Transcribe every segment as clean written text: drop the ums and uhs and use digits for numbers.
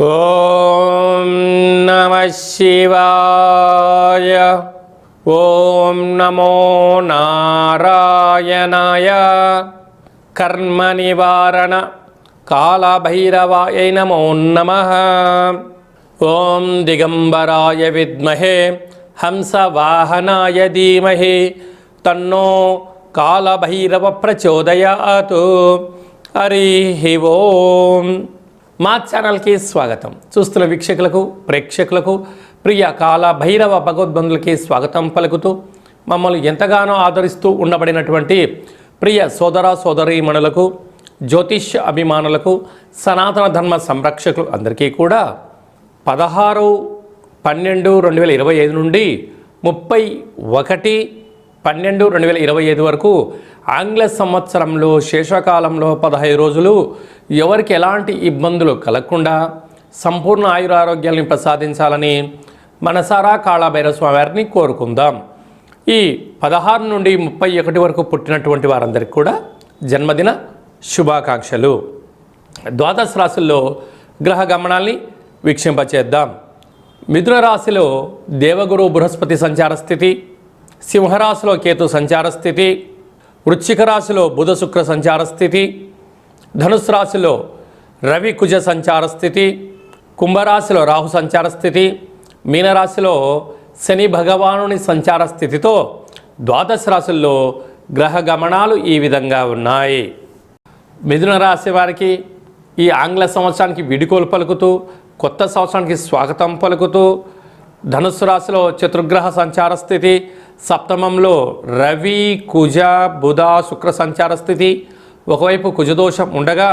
ఓం నమః శివాయ. ఓం నమో నారాయణాయ. కర్మ నివారణ కాళభైరవాయ నమో నమః. ఓం దిగంబరాయ విద్మహే హంసవాహనాయ ధీమహి తన్నో కాళభైరవ ప్రచోదయాత్. హరి ఓం. మా ఛానల్కి స్వాగతం. చూస్తున్న వీక్షకులకు ప్రేక్షకులకు ప్రియ కాళభైరవ భగవద్బంధులకి స్వాగతం పలుకుతూ మమ్మల్ని ఎంతగానో ఆదరిస్తూ ఉండబడినటువంటి ప్రియ సోదర సోదరీమణులకు, జ్యోతిష్య అభిమానులకు, సనాతన ధర్మ సంరక్షకులు అందరికీ కూడా 16/12/2025 నుండి 31/12/2025 వరకు ఆంగ్ల సంవత్సరంలో శేషకాలంలో 15 రోజులు ఎవరికి ఎలాంటి ఇబ్బందులు కలగకుండా సంపూర్ణ ఆయురారోగ్యాలను ప్రసాదించాలని మనసారా కాళభైరవ స్వామి వారిని కోరుకుందాం. ఈ 16 నుండి 31 వరకు పుట్టినటువంటి వారందరికీ కూడా జన్మదిన శుభాకాంక్షలు. ద్వాదశ రాశుల్లో గ్రహ గమనాల్ని వీక్షింపచేద్దాం. మిథున రాశిలో దేవగురు బృహస్పతి సంచార స్థితి, సింహరాశిలో కేతు సంచార స్థితి, వృశ్చిక రాశిలో బుధ శుక్ర సంచార స్థితి, ధనుసు రాశిలో రవి కుజ సంచార స్థితి, కుంభరాశిలో రాహు సంచార స్థితి, మీనరాశిలో శని భగవానుని సంచార స్థితితో ద్వాదశ రాశుల్లో గ్రహ గమనాలు ఈ విధంగా ఉన్నాయి. మిథున రాశి వారికి ఈ ఆంగ్ల సంవత్సరానికి వీడుకోలు పలుకుతూ కొత్త సంవత్సరానికి స్వాగతం పలుకుతూ, ధనుస్సు రాశిలో చతుర్గ్రహ సంచార స్థితి, సప్తమంలో రవి కుజ బుధ శుక్ర సంచార స్థితి. ఒకవైపు కుజదోషం ఉండగా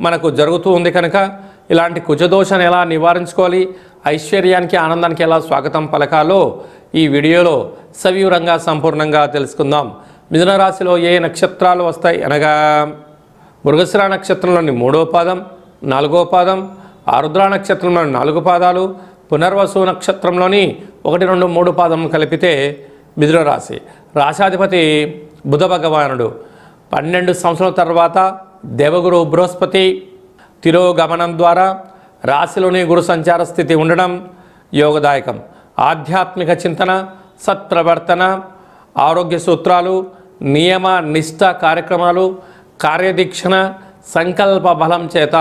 మనకు జరుగుతూ ఉంది కనుక ఇలాంటి కుజదోషాన్ని ఎలా నివారించుకోవాలి, ఐశ్వర్యానికి ఆనందానికి ఎలా స్వాగతం పలకాలో ఈ వీడియోలో సవివరంగా సంపూర్ణంగా తెలుసుకుందాం. మిథున రాశిలో ఏ నక్షత్రాలు వస్తాయి అనగా మృగశిర నక్షత్రంలోని 3వ పాదం, 4వ పాదం, ఆరుద్ర నక్షత్రంలోని 4 పాదాలు, పునర్వసు నక్షత్రంలోని 1, 2, 3 పాదం కలిపితే మిథున రాశి. రాశాధిపతి బుధ భగవానుడు. 12 సంవత్సరాల తర్వాత దేవగురు బృహస్పతి తిరోగమనం ద్వారా రాశిలోని గురు సంచార స్థితి ఉండడం యోగదాయకం. ఆధ్యాత్మిక చింతన, సత్ప్రవర్తన, ఆరోగ్య సూత్రాలు, నియమ నిష్ఠ కార్యక్రమాలు, కార్యదీక్షణ, సంకల్ప బలం చేత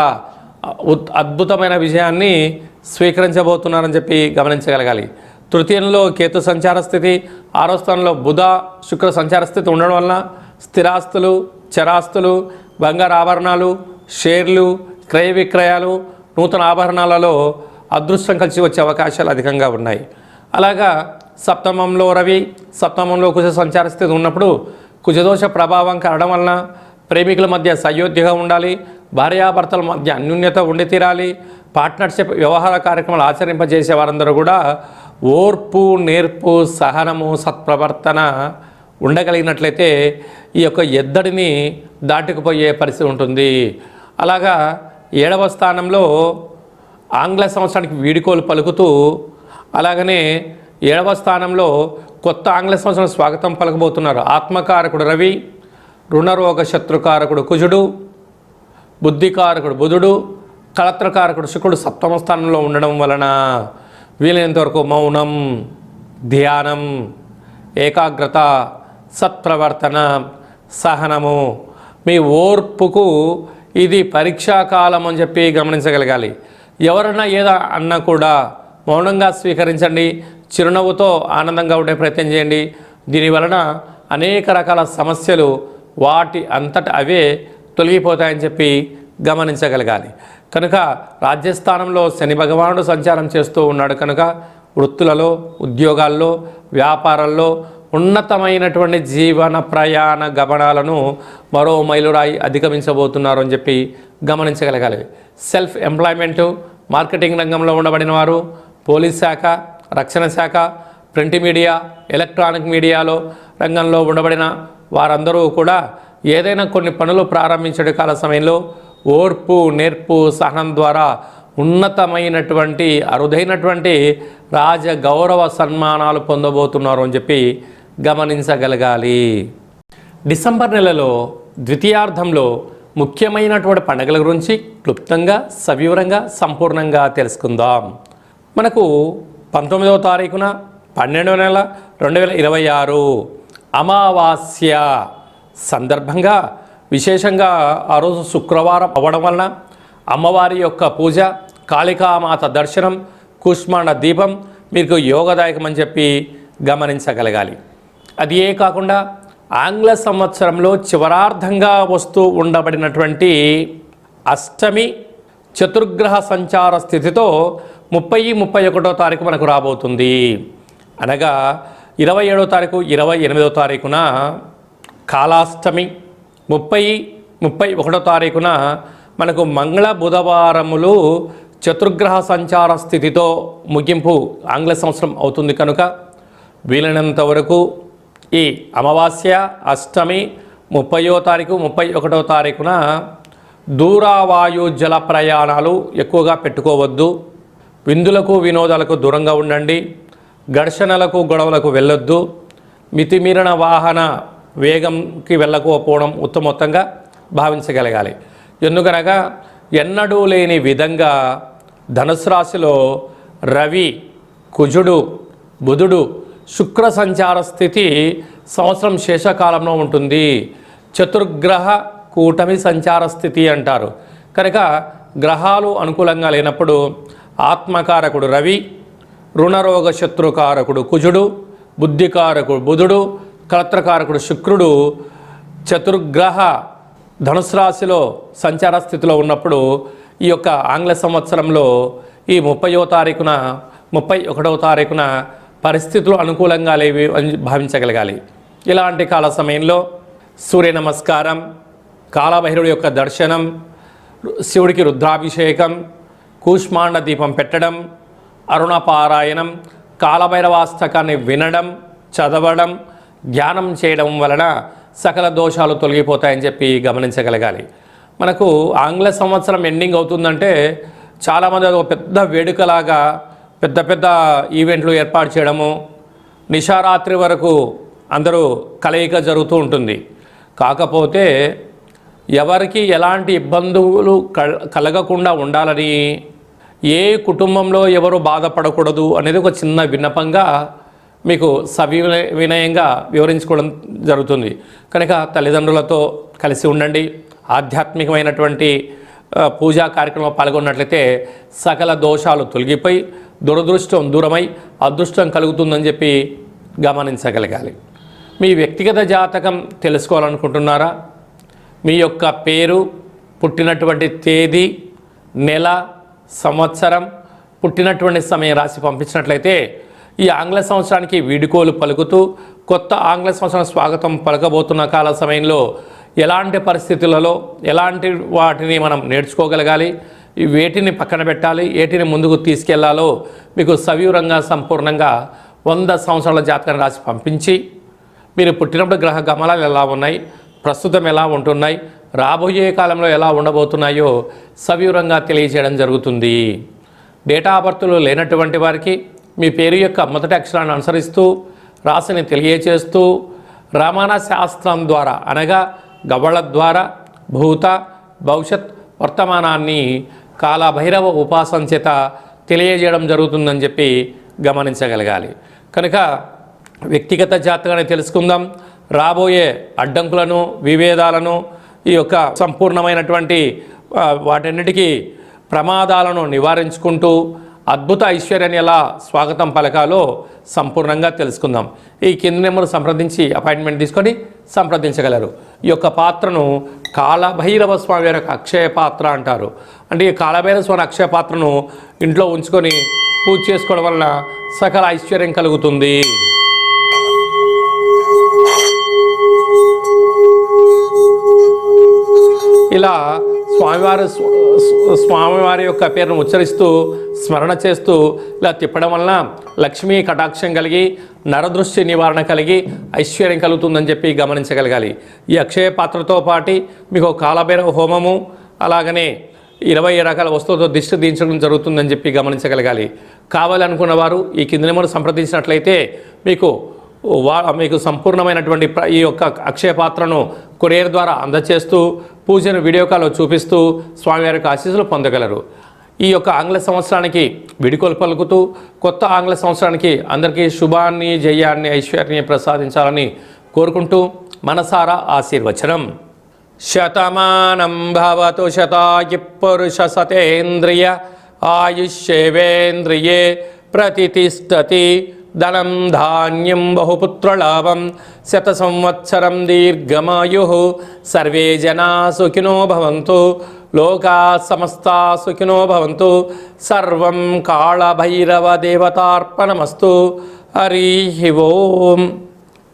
అద్భుతమైన విజయాన్ని స్వీకరించబోతున్నారని చెప్పి గమనించగలగాలి. తృతీయంలో కేతు సంచార స్థితి, 6వ స్థానంలో బుధ శుక్ర సంచార స్థితి ఉండడం వలన స్థిరాస్తులు, చరాస్తులు, బంగారు ఆభరణాలు, షేర్లు, క్రయ విక్రయాలు, నూతన ఆభరణాలలో అదృష్టం కలిసి వచ్చే అవకాశాలు అధికంగా ఉన్నాయి. అలాగా సప్తమంలో రవి, సప్తమంలో కుజ సంచార స్థితి ఉన్నప్పుడు కుజదోష ప్రభావం కలగడం వలన ప్రేమికుల మధ్య సయోధ్యగా ఉండాలి, భార్యాభర్తల మధ్య అన్యోన్యత ఉండి తీరాలి. పార్ట్నర్షిప్ వ్యవహార కార్యక్రమాలు ఆచరింపజేసే వారందరూ కూడా ఓర్పు, నేర్పు, సహనము, సత్ప్రవర్తన ఉండగలిగినట్లయితే ఈ యొక్క ఎద్దడిని దాటుకుపోయే పరిస్థితి ఉంటుంది. అలాగా 7వ స్థానంలో ఆంగ్ల సంవత్సరానికి వీడుకోలు పలుకుతూ, అలాగనే 7వ స్థానంలో కొత్త ఆంగ్ల సంవత్సరం స్వాగతం పలకబోతున్నారు ఆత్మకారకుడు రవి, రుణరోగ శత్రుకారకుడు కుజుడు, బుద్ధికారకుడు బుధుడు, కళత్రకారకుడు శుక్రుడు 7వ స్థానంలో ఉండడం వలన వీలైనంతవరకు మౌనం, ధ్యానం, ఏకాగ్రత, సత్ప్రవర్తన, సహనము, మీ ఓర్పుకు ఇది పరీక్షాకాలం అని చెప్పి గమనించగలగాలి. ఎవరన్నా ఏదో అన్నా కూడా మౌనంగా స్వీకరించండి, చిరునవ్వుతో ఆనందంగా ఉండే ప్రయత్నం చేయండి. దీనివలన అనేక రకాల సమస్యలు వాటి అంతటా అవే తొలగిపోతాయని చెప్పి గమనించగలగాలి. కనుక రాజ్యస్థానంలో శని భగవానుడు సంచారం చేస్తూ ఉన్నాడు కనుక వృత్తులలో, ఉద్యోగాల్లో, వ్యాపారాల్లో ఉన్నతమైనటువంటి జీవన ప్రయాణ గమనాలను మరో మైలురాయి అధిగమించబోతున్నారు అని చెప్పి గమనించగలగాలి. సెల్ఫ్ ఎంప్లాయ్మెంటు, మార్కెటింగ్ రంగంలో ఉండబడిన వారు, పోలీస్ శాఖ, రక్షణ శాఖ, ప్రింట్ మీడియా, ఎలక్ట్రానిక్ మీడియాలో రంగంలో ఉండబడిన వారందరూ కూడా ఏదైనా కొన్ని పనులు ప్రారంభించే కాల సమయంలో ఓర్పు, నేర్పు, సహనం ద్వారా ఉన్నతమైనటువంటి అరుదైనటువంటి రాజ గౌరవ సన్మానాలు పొందబోతున్నారు అని చెప్పి గమనించగలగాలి. డిసెంబర్ నెలలో ద్వితీయార్థంలో ముఖ్యమైనటువంటి పండుగల గురించి క్లుప్తంగా సవివరంగా సంపూర్ణంగా తెలుసుకుందాం. మనకు 19వ తారీఖున 12వ నెల 2026 అమావాస్య సందర్భంగా విశేషంగా ఆ రోజు శుక్రవారం అవ్వడం వలన అమ్మవారి యొక్క పూజ, కాళికామాత దర్శనం, కూష్మాండ దీపం మీకు యోగదాయకమని చెప్పి గమనించగలగాలి. అది ఏ కాకుండా ఆంగ్ల సంవత్సరంలో చివరార్థంగా వస్తూ ఉండబడినటువంటి అష్టమి చతుర్గ్రహ సంచార స్థితితో 30-31వ తారీఖు మనకు రాబోతుంది. అనగా 27వ తారీఖు 28వ తారీఖున కాలాష్టమి, 30-31వ తారీఖున మనకు మంగళ బుధవారములు చతుర్గ్రహ సంచార స్థితితో ముగింపు ఆంగ్ల సంవత్సరం అవుతుంది. కనుక వీలైనంత వరకు ఈ అమావాస్య, అష్టమి, 30వ తారీఖు 31వ తారీఖున దూరవాయు జల ప్రయాణాలు ఎక్కువగా పెట్టుకోవద్దు. విందులకు వినోదాలకు దూరంగా ఉండండి. ఘర్షణలకు గొడవలకు వెళ్ళొద్దు. మితిమీరిన వాహన వేగంకి వెళ్ళకపోవడం ఉత్తమోత్తంగా భావించగలగాలి. ఎందుకనగా ఎన్నడూ లేని విధంగా ధనుసు రాశిలో రవి, కుజుడు, బుధుడు, శుక్ర సంచార స్థితి సంవత్సరం శేషకాలంలో ఉంటుంది. చతుర్గ్రహ కూటమి సంచార స్థితి అంటారు. కనుక గ్రహాలు అనుకూలంగా లేనప్పుడు ఆత్మకారకుడు రవి, రుణరోగ శత్రుకారకుడు కుజుడు, బుద్ధికారకుడు బుధుడు, కలత్రకారకుడు శుక్రుడు చతుర్గ్రహ ధనుసు రాశిలో సంచార స్థితిలో ఉన్నప్పుడు ఈ యొక్క ఆంగ్ల సంవత్సరంలో ఈ 30వ తారీఖున 31వ తారీఖున పరిస్థితులు అనుకూలంగా లేవి అని భావించగలగాలి. ఇలాంటి కాల సమయంలో సూర్య నమస్కారం, కాలభైరవుడి యొక్క దర్శనం, శివుడికి రుద్రాభిషేకం, కూష్మాండ దీపం పెట్టడం, అరుణ పారాయణం, కాలభైరవాష్టకాన్ని వినడం, చదవడం, ధ్యానం చేయడం వలన సకల దోషాలు తొలగిపోతాయని చెప్పి గమనించగలగాలి. మనకు ఆంగ్ల సంవత్సరం ఎండింగ్ అవుతుందంటే చాలామంది ఒక పెద్ద వేడుకలాగా పెద్ద పెద్ద ఈవెంట్లు ఏర్పాటు చేయడము, నిశారాత్రి వరకు అందరూ కలయిక జరుగుతూ ఉంటుంది. కాకపోతే ఎవరికి ఎలాంటి ఇబ్బందులు కలగకుండా ఉండాలని, ఏ కుటుంబంలో ఎవరు బాధపడకూడదు అనేది ఒక చిన్న విన్నపంగా మీకు వినయంగా వివరించుకోవడం జరుగుతుంది. కనుక తల్లిదండ్రులతో కలిసి ఉండండి. ఆధ్యాత్మికమైనటువంటి పూజా కార్యక్రమంలో పాల్గొన్నట్లయితే సకల దోషాలు తొలగిపోయి దురదృష్టం దూరమై అదృష్టం కలుగుతుందని చెప్పి గమనించగలగాలి. మీ వ్యక్తిగత జాతకం తెలుసుకోవాలనుకుంటున్నారా? మీ యొక్క పేరు, పుట్టినటువంటి తేదీ, నెల, సంవత్సరం, పుట్టినటువంటి సమయం రాసి పంపించినట్లయితే ఈ ఆంగ్ల సంవత్సరానికి వీడుకోలు పలుకుతూ కొత్త ఆంగ్ల సంవత్సరం స్వాగతం పలకబోతున్న కాల సమయంలో ఎలాంటి పరిస్థితులలో ఎలాంటి వాటిని మనం నేర్చుకోగలగాలి, వేటిని పక్కన పెట్టాలి, వేటిని ముందుకు తీసుకెళ్లాలో మీకు సవివరంగా సంపూర్ణంగా 100 సంవత్సరాల జాతకాన్ని రాసి పంపించి మీరు పుట్టినప్పుడు గ్రహ గమనాలు ఎలా ఉన్నాయి, ప్రస్తుతం ఎలా ఉంటున్నాయి, రాబోయే కాలంలో ఎలా ఉండబోతున్నాయో సవివరంగా తెలియజేయడం జరుగుతుంది. డేటా ఆఫ్ బర్త్లు లేనటువంటి వారికి మీ పేరు యొక్క మొదటి అక్షరాన్ని అనుసరిస్తూ రాశిని తెలియచేస్తూ రమణ శాస్త్రం ద్వారా అనగా గవ్వళ ద్వారా భూత భవిష్యత్ వర్తమానాన్ని కాలభైరవ ఉపాసన చేత తెలియజేయడం జరుగుతుందని చెప్పి గమనించగలగాలి. కనుక వ్యక్తిగత జాతకాన్ని తెలుసుకుందాం. రాబోయే అడ్డంకులను, విభేదాలను, ఈ యొక్క సంపూర్ణమైనటువంటి వాటన్నిటికీ ప్రమాదాలను నివారించుకుంటూ అద్భుత ఐశ్వర్యాన్ని ఎలా స్వాగతం పలకాలో సంపూర్ణంగా తెలుసుకుందాం. ఈ కింది నెంబర్ సంప్రదించి అపాయింట్మెంట్ తీసుకొని సంప్రదించగలరు. ఈ యొక్క పాత్రను కాలభైరవ స్వామి యొక్క అక్షయ పాత్ర అంటారు. అంటే ఈ కాలభైరవ స్వామి అక్షయ పాత్రను ఇంట్లో ఉంచుకొని పూజ చేసుకోవడం వలన సకల ఐశ్వర్యం కలుగుతుంది. ఇలా స్వామివారి యొక్క పేరును ఉచ్చరిస్తూ స్మరణ చేస్తూ ఇలా తిప్పడం వలన లక్ష్మీ కటాక్షం కలిగి నరదృష్టి నివారణ కలిగి ఐశ్వర్యం కలుగుతుందని చెప్పి గమనించగలగాలి. ఈ అక్షయ పాత్రతో పాటు మీకు కాలభైరవ హోమము, అలాగనే 20 రకాల వస్తువులతో దిష్టి దించడం జరుగుతుందని చెప్పి గమనించగలగాలి. కావాలనుకున్న వారు ఈ కింది నెంబర్ సంప్రదించినట్లయితే మీకు సంపూర్ణమైనటువంటి ఈ యొక్క అక్షయ పాత్రను కొరియర్ ద్వారా అందజేస్తూ పూజను వీడియో కాల్లో చూపిస్తూ స్వామివారి యొక్క ఆశీస్సులు పొందగలరు. ఈ యొక్క ఆంగ్ల సంవత్సరానికి వీడుకోలు పలుకుతూ కొత్త ఆంగ్ల సంవత్సరానికి అందరికీ శుభాన్ని, జయాన్ని, ఐశ్వర్యాన్ని ప్రసాదించాలని కోరుకుంటూ మనసారా ఆశీర్వచనం. శతమానం భవతు శతాయు పురుష సతేంద్రియ ఆయుష్యేవేంద్రియే ప్రతిష్టతి. ధనం ధాన్యం బహుపుత్రలాభం శత సంవత్సరం దీర్ఘమాయు. సర్వే జనా సుఖినో భవంతు. లోకా సమస్తా సుఖినో భవంతు. సర్వం కాళభైరవ దేవతార్పణమస్తు. హరి ఓం.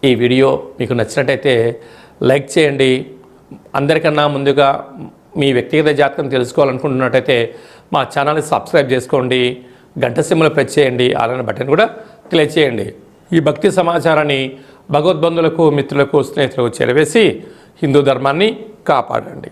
ఈ వీడియో మీకు నచ్చినట్టయితే లైక్ చేయండి. అందరికన్నా ముందుగా మీ వ్యక్తిగత జాతకం తెలుసుకోవాలనుకుంటున్నట్టయితే మా ఛానల్ని సబ్స్క్రైబ్ చేసుకోండి. గంట సింబల్ ప్రెస్ చేయండి. అలానే బటన్ కూడా క్లిక్ చేయండి. ఈ భక్తి సమాచారాన్ని భగవద్బంధులకు, మిత్రులకు, స్నేహితులకు చేరవేసి హిందూ ధర్మాన్ని కాపాడండి.